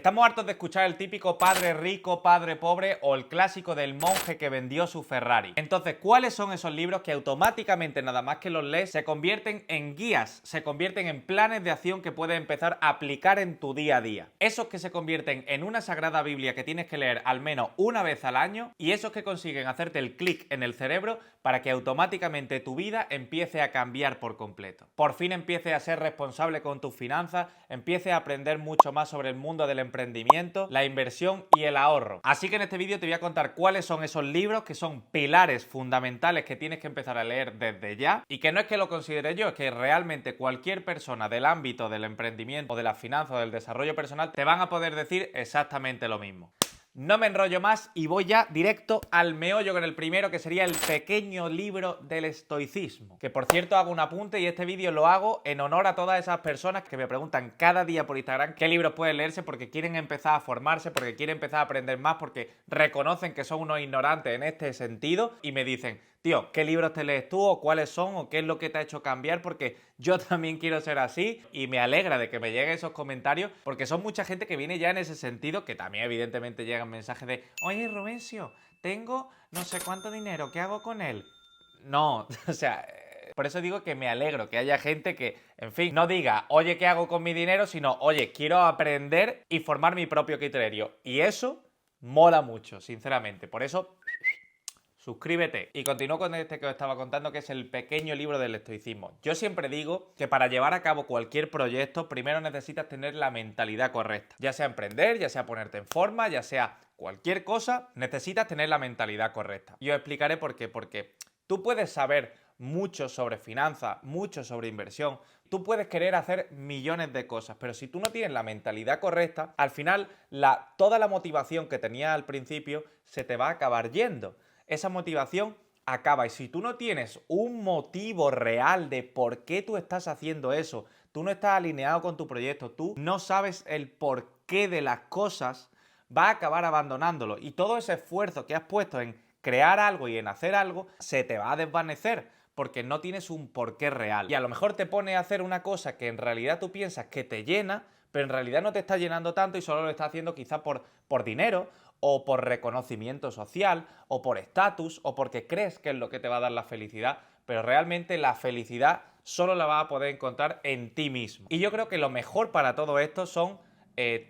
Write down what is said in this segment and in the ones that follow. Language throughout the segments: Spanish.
Estamos hartos de escuchar el típico padre rico, padre pobre o el clásico del monje que vendió su Ferrari. Entonces, ¿cuáles son esos libros que automáticamente, nada más que los lees, se convierten en guías, se convierten en planes de acción que puedes empezar a aplicar en tu día a día? Esos que se convierten en una sagrada Biblia que tienes que leer al menos una vez al año, y esos que consiguen hacerte el clic en el cerebro para que automáticamente tu vida empiece a cambiar por completo. Por fin empieces a ser responsable con tus finanzas, empieces a aprender mucho más sobre el mundo del emprendimiento, la inversión y el ahorro. Así que en este vídeo te voy a contar cuáles son esos libros que son pilares fundamentales que tienes que empezar a leer desde ya, y que no es que lo considere yo, es que realmente cualquier persona del ámbito del emprendimiento o de las finanzas o del desarrollo personal te van a poder decir exactamente lo mismo. No me enrollo más y voy ya directo al meollo con el primero, que sería el pequeño libro del estoicismo. Que por cierto hago un apunte y este vídeo lo hago en honor a todas esas personas que me preguntan cada día por Instagram qué libros pueden leerse porque quieren empezar a formarse, porque quieren empezar a aprender más, porque reconocen que son unos ignorantes en este sentido y me dicen: tío, ¿qué libros te lees tú o cuáles son o qué es lo que te ha hecho cambiar? Porque yo también quiero ser así y me alegra de que me lleguen esos comentarios porque son mucha gente que viene ya en ese sentido, que también evidentemente llegan mensajes de: oye, Rubencio, tengo no sé cuánto dinero, ¿qué hago con él? No, o sea, por eso digo que me alegro que haya gente que, en fin, no diga, oye, ¿qué hago con mi dinero? Sino, oye, quiero aprender y formar mi propio criterio. Y eso mola mucho, sinceramente. Por eso suscríbete. Y continúo con este que os estaba contando, que es el pequeño libro del estoicismo. Yo siempre digo que para llevar a cabo cualquier proyecto, primero necesitas tener la mentalidad correcta. Ya sea emprender, ya sea ponerte en forma, ya sea cualquier cosa, necesitas tener la mentalidad correcta. Y os explicaré por qué. Porque tú puedes saber mucho sobre finanzas, mucho sobre inversión, tú puedes querer hacer millones de cosas, pero si tú no tienes la mentalidad correcta, al final toda la motivación que tenías al principio se te va a acabar yendo. Esa motivación acaba, y si tú no tienes un motivo real de por qué tú estás haciendo eso, tú no estás alineado con tu proyecto, tú no sabes el porqué de las cosas, vas a acabar abandonándolo, y todo ese esfuerzo que has puesto en crear algo y en hacer algo se te va a desvanecer porque no tienes un porqué real. Y a lo mejor te pone a hacer una cosa que en realidad tú piensas que te llena, pero en realidad no te está llenando tanto y solo lo estás haciendo quizá por dinero, o por reconocimiento social, o por estatus, o porque crees que es lo que te va a dar la felicidad, pero realmente la felicidad solo la vas a poder encontrar en ti mismo. Y yo creo que lo mejor para todo esto son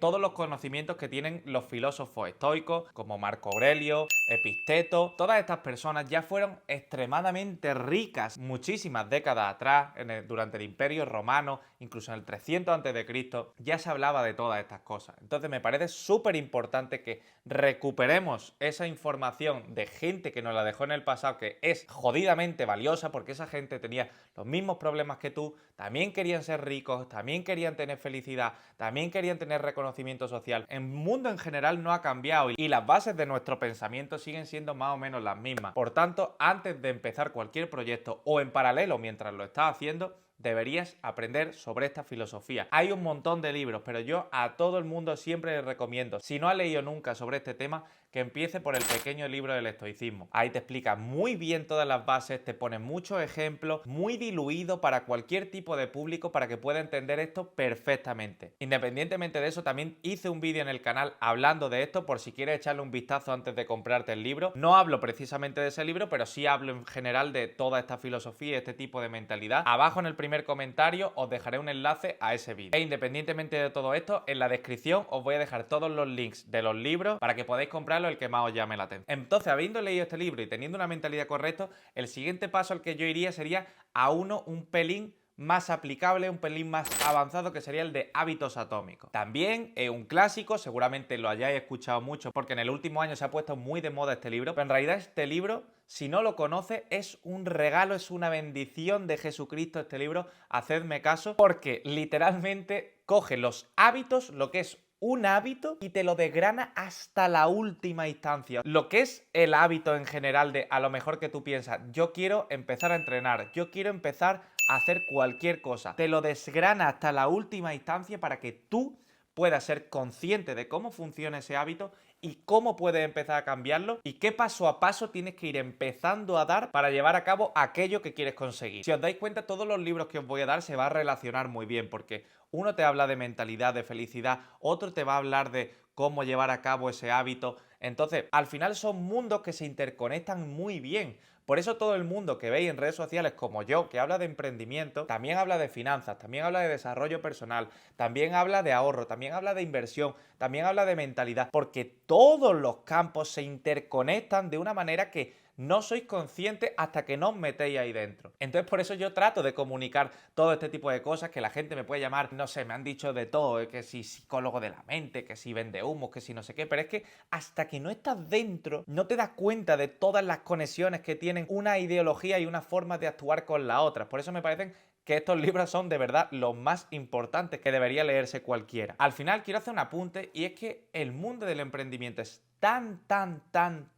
todos los conocimientos que tienen los filósofos estoicos, como Marco Aurelio, Epicteto. Todas estas personas ya fueron extremadamente ricas muchísimas décadas atrás, durante el Imperio Romano, incluso en el 300 a.C., ya se hablaba de todas estas cosas. Entonces me parece súper importante que recuperemos esa información de gente que nos la dejó en el pasado, que es jodidamente valiosa, porque esa gente tenía los mismos problemas que tú, también querían ser ricos, también querían tener felicidad, también querían tener reconocimiento social. El mundo en general no ha cambiado y las bases de nuestro pensamiento siguen siendo más o menos las mismas. Por tanto, antes de empezar cualquier proyecto o en paralelo mientras lo estás haciendo, deberías aprender sobre esta filosofía. Hay un montón de libros, pero yo a todo el mundo siempre les recomiendo, si no ha leído nunca sobre este tema, que empiece por el pequeño libro del estoicismo. Ahí te explica muy bien todas las bases, te pone muchos ejemplos, muy diluido para cualquier tipo de público para que pueda entender esto perfectamente. Independientemente de eso, también hice un vídeo en el canal hablando de esto, por si quieres echarle un vistazo antes de comprarte el libro. No hablo precisamente de ese libro, pero sí hablo en general de toda esta filosofía y este tipo de mentalidad. Abajo en el primer comentario os dejaré un enlace a ese vídeo. E independientemente de todo esto, en la descripción os voy a dejar todos los links de los libros para que podáis comprarlo el que más os llame la atención. Entonces, habiendo leído este libro y teniendo una mentalidad correcta, el siguiente paso al que yo iría sería a uno un pelín más aplicable, un pelín más avanzado, que sería el de hábitos atómicos. También es un clásico, seguramente lo hayáis escuchado mucho porque en el último año se ha puesto muy de moda este libro, pero en realidad este libro, si no lo conoces, es un regalo, es una bendición de Jesucristo este libro. Hacedme caso, porque literalmente coge los hábitos, lo que es un hábito, y te lo desgrana hasta la última instancia. Lo que es el hábito en general, de a lo mejor que tú piensas, yo quiero empezar a entrenar, yo quiero empezar a hacer cualquier cosa. Te lo desgrana hasta la última instancia para que tú puedas ser consciente de cómo funciona ese hábito y cómo puedes empezar a cambiarlo y qué paso a paso tienes que ir empezando a dar para llevar a cabo aquello que quieres conseguir. Si os dais cuenta, todos los libros que os voy a dar se va a relacionar muy bien, porque uno te habla de mentalidad, de felicidad, otro te va a hablar de cómo llevar a cabo ese hábito. Entonces, al final son mundos que se interconectan muy bien. Por eso todo el mundo que veis en redes sociales como yo, que habla de emprendimiento, también habla de finanzas, también habla de desarrollo personal, también habla de ahorro, también habla de inversión, también habla de mentalidad, porque todos los campos se interconectan de una manera que no sois conscientes hasta que no os metéis ahí dentro. Entonces por eso yo trato de comunicar todo este tipo de cosas, que la gente me puede llamar, no sé, me han dicho de todo, que si psicólogo de la mente, que si vende humos, que si no sé qué, pero es que hasta que no estás dentro no te das cuenta de todas las conexiones que tienen una ideología y una forma de actuar con la otra. Por eso me parecen que estos libros son de verdad los más importantes que debería leerse cualquiera. Al final quiero hacer un apunte y es que el mundo del emprendimiento es tan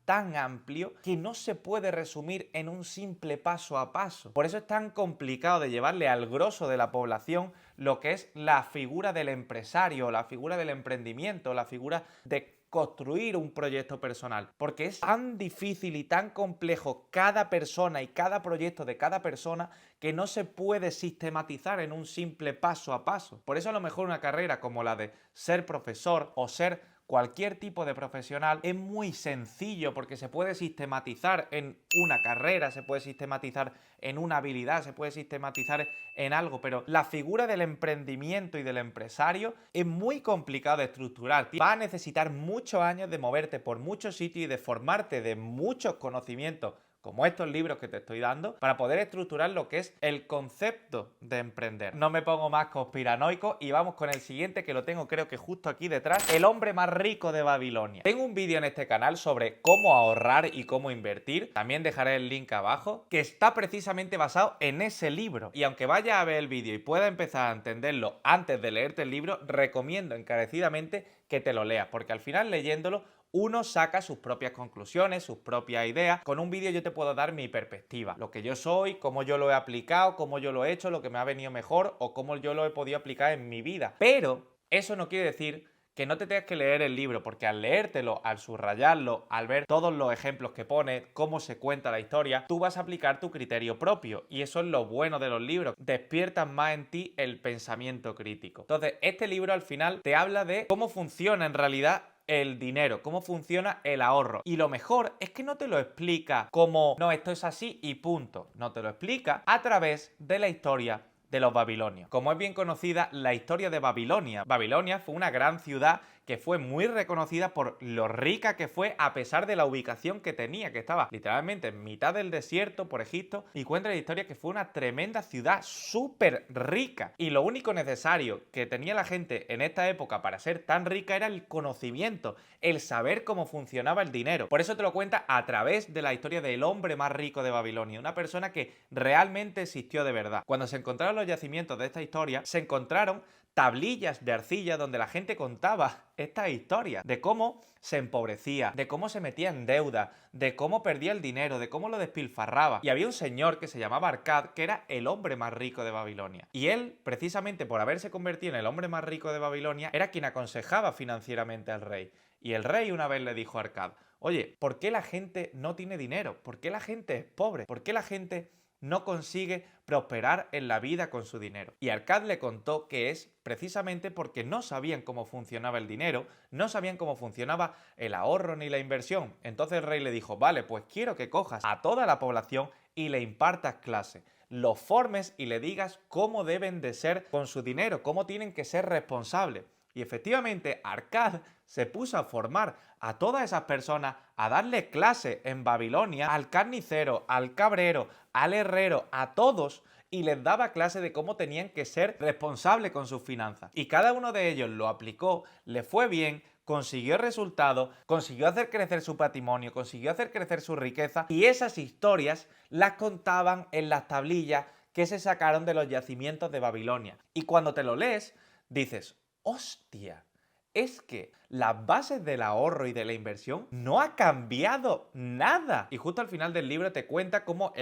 amplio que no se puede resumir en un simple paso a paso. Por eso es tan complicado de llevarle al grosso de la población lo que es la figura del empresario, la figura del emprendimiento, la figura de construir un proyecto personal, porque es tan difícil y tan complejo cada persona y cada proyecto de cada persona que no se puede sistematizar en un simple paso a paso. Por eso a lo mejor una carrera como la de ser profesor o ser cualquier tipo de profesional es muy sencillo porque se puede sistematizar en una carrera, se puede sistematizar en una habilidad, se puede sistematizar en algo, pero la figura del emprendimiento y del empresario es muy complicado de estructurar. Va a necesitar muchos años de moverte por muchos sitios y de formarte de muchos conocimientos como estos libros que te estoy dando, para poder estructurar lo que es el concepto de emprender. No me pongo más conspiranoico y vamos con el siguiente, que lo tengo creo que justo aquí detrás, el hombre más rico de Babilonia. Tengo un vídeo en este canal sobre cómo ahorrar y cómo invertir, también dejaré el link abajo, que está precisamente basado en ese libro. Y aunque vaya a ver el vídeo y pueda empezar a entenderlo antes de leerte el libro, recomiendo encarecidamente que te lo leas, porque al final leyéndolo uno saca sus propias conclusiones, sus propias ideas. Con un vídeo yo te puedo dar mi perspectiva, lo que yo soy, cómo yo lo he aplicado, cómo yo lo he hecho, lo que me ha venido mejor o cómo yo lo he podido aplicar en mi vida. Pero eso no quiere decir que no te tengas que leer el libro, porque al leértelo, al subrayarlo, al ver todos los ejemplos que pone, cómo se cuenta la historia, tú vas a aplicar tu criterio propio. Y eso es lo bueno de los libros, despiertan más en ti el pensamiento crítico. Entonces, este libro al final te habla de cómo funciona en realidad el dinero, cómo funciona el ahorro. Y lo mejor es que no te lo explica como, no, esto es así y punto. No, te lo explica a través de la historia de los babilonios. Como es bien conocida la historia de Babilonia. Babilonia fue una gran ciudad que fue muy reconocida por lo rica que fue a pesar de la ubicación que tenía, que estaba literalmente en mitad del desierto por Egipto, y cuenta la historia que fue una tremenda ciudad súper rica. Y lo único necesario que tenía la gente en esta época para ser tan rica era el conocimiento, el saber cómo funcionaba el dinero. Por eso te lo cuenta a través de la historia del hombre más rico de Babilonia, una persona que realmente existió de verdad. Cuando se encontraron los yacimientos de esta historia, se encontraron tablillas de arcilla donde la gente contaba estas historias de cómo se empobrecía, de cómo se metía en deuda, de cómo perdía el dinero, de cómo lo despilfarraba. Y había un señor que se llamaba Arcad, que era el hombre más rico de Babilonia. Y él, precisamente por haberse convertido en el hombre más rico de Babilonia, era quien aconsejaba financieramente al rey. Y el rey una vez le dijo a Arcad, oye, ¿por qué la gente no tiene dinero? ¿Por qué la gente es pobre? ¿Por qué la gente no consigue prosperar en la vida con su dinero? Y Arcad le contó que es precisamente porque no sabían cómo funcionaba el dinero, no sabían cómo funcionaba el ahorro ni la inversión. Entonces el rey le dijo, vale, pues quiero que cojas a toda la población y le impartas clase, los formes y le digas cómo deben de ser con su dinero, cómo tienen que ser responsables. Y efectivamente, Arcad se puso a formar a todas esas personas, a darle clase en Babilonia, al carnicero, al cabrero, al herrero, a todos, y les daba clase de cómo tenían que ser responsables con sus finanzas. Y cada uno de ellos lo aplicó, le fue bien, consiguió resultados, consiguió hacer crecer su patrimonio, consiguió hacer crecer su riqueza, y esas historias las contaban en las tablillas que se sacaron de los yacimientos de Babilonia. Y cuando te lo lees, dices, ¡hostia! Es que las bases del ahorro y de la inversión no ha cambiado nada. Y justo al final del libro te cuenta cómo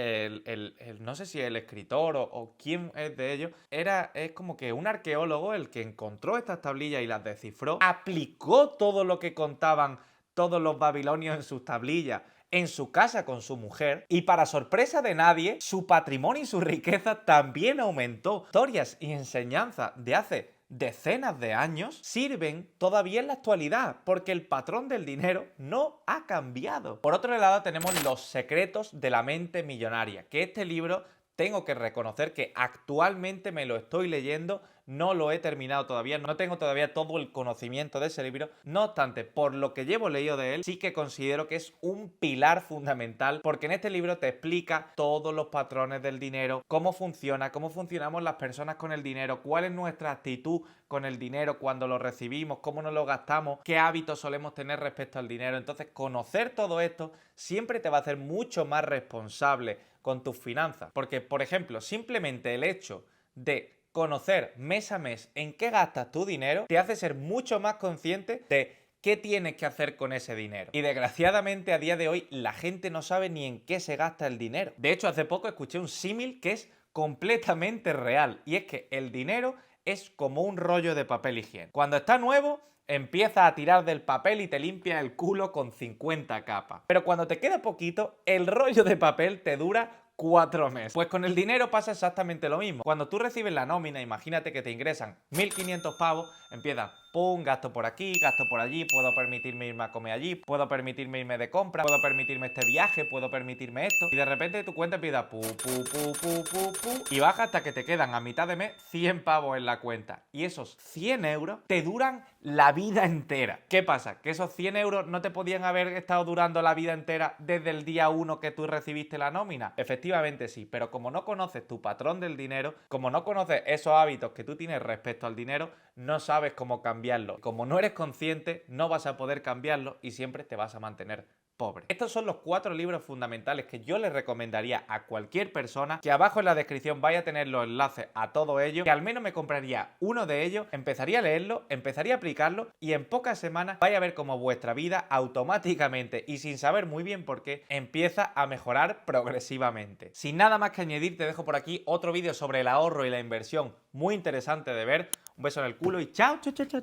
no sé si el escritor o quién es de ellos, es como que un arqueólogo el que encontró estas tablillas y las descifró, aplicó todo lo que contaban todos los babilonios en sus tablillas en su casa con su mujer, y para sorpresa de nadie, su patrimonio y su riqueza también aumentó. Historias y enseñanzas de hace decenas de años sirven todavía en la actualidad, porque el patrón del dinero no ha cambiado. Por otro lado, tenemos Los secretos de la mente millonaria, que este libro tengo que reconocer que actualmente me lo estoy leyendo, no lo he terminado todavía, no tengo todavía todo el conocimiento de ese libro. No obstante, por lo que llevo leído de él, sí que considero que es un pilar fundamental, porque en este libro te explica todos los patrones del dinero, cómo funciona, cómo funcionamos las personas con el dinero, cuál es nuestra actitud con el dinero cuando lo recibimos, cómo nos lo gastamos, qué hábitos solemos tener respecto al dinero. Entonces, conocer todo esto siempre te va a hacer mucho más responsable con tus finanzas. Porque, por ejemplo, simplemente el hecho de conocer mes a mes en qué gastas tu dinero te hace ser mucho más consciente de qué tienes que hacer con ese dinero. Y desgraciadamente a día de hoy la gente no sabe ni en qué se gasta el dinero. De hecho, hace poco escuché un símil que es completamente real, y es que el dinero es como un rollo de papel higiénico. Cuando está nuevo, empiezas a tirar del papel y te limpias el culo con 50 capas. Pero cuando te queda poquito, el rollo de papel te dura 4 meses. Pues con el dinero pasa exactamente lo mismo. Cuando tú recibes la nómina, imagínate que te ingresan 1.500 pavos, empiezas, pum, gasto por aquí, gasto por allí, puedo permitirme irme a comer allí, puedo permitirme irme de compra, puedo permitirme este viaje, puedo permitirme esto, y de repente tu cuenta empieza y baja hasta que te quedan a mitad de mes 100 pavos en la cuenta. Y esos 100 euros te duran la vida entera. ¿Qué pasa? ¿Que esos 100 euros no te podían haber estado durando la vida entera desde el día 1 que tú recibiste la nómina? Efectivamente sí, pero como no conoces tu patrón del dinero, como no conoces esos hábitos que tú tienes respecto al dinero, no sabes cómo cambiarlo. Como no eres consciente, no vas a poder cambiarlo y siempre te vas a mantener pobre. Estos son los 4 libros fundamentales que yo les recomendaría a cualquier persona, que abajo en la descripción vaya a tener los enlaces a todo ello, que al menos me compraría uno de ellos, empezaría a leerlo, empezaría a aplicarlo y en pocas semanas vais a ver cómo vuestra vida automáticamente y sin saber muy bien por qué empieza a mejorar progresivamente. Sin nada más que añadir, te dejo por aquí otro vídeo sobre el ahorro y la inversión muy interesante de ver. Un beso en el culo y chao, chao, chao, chao.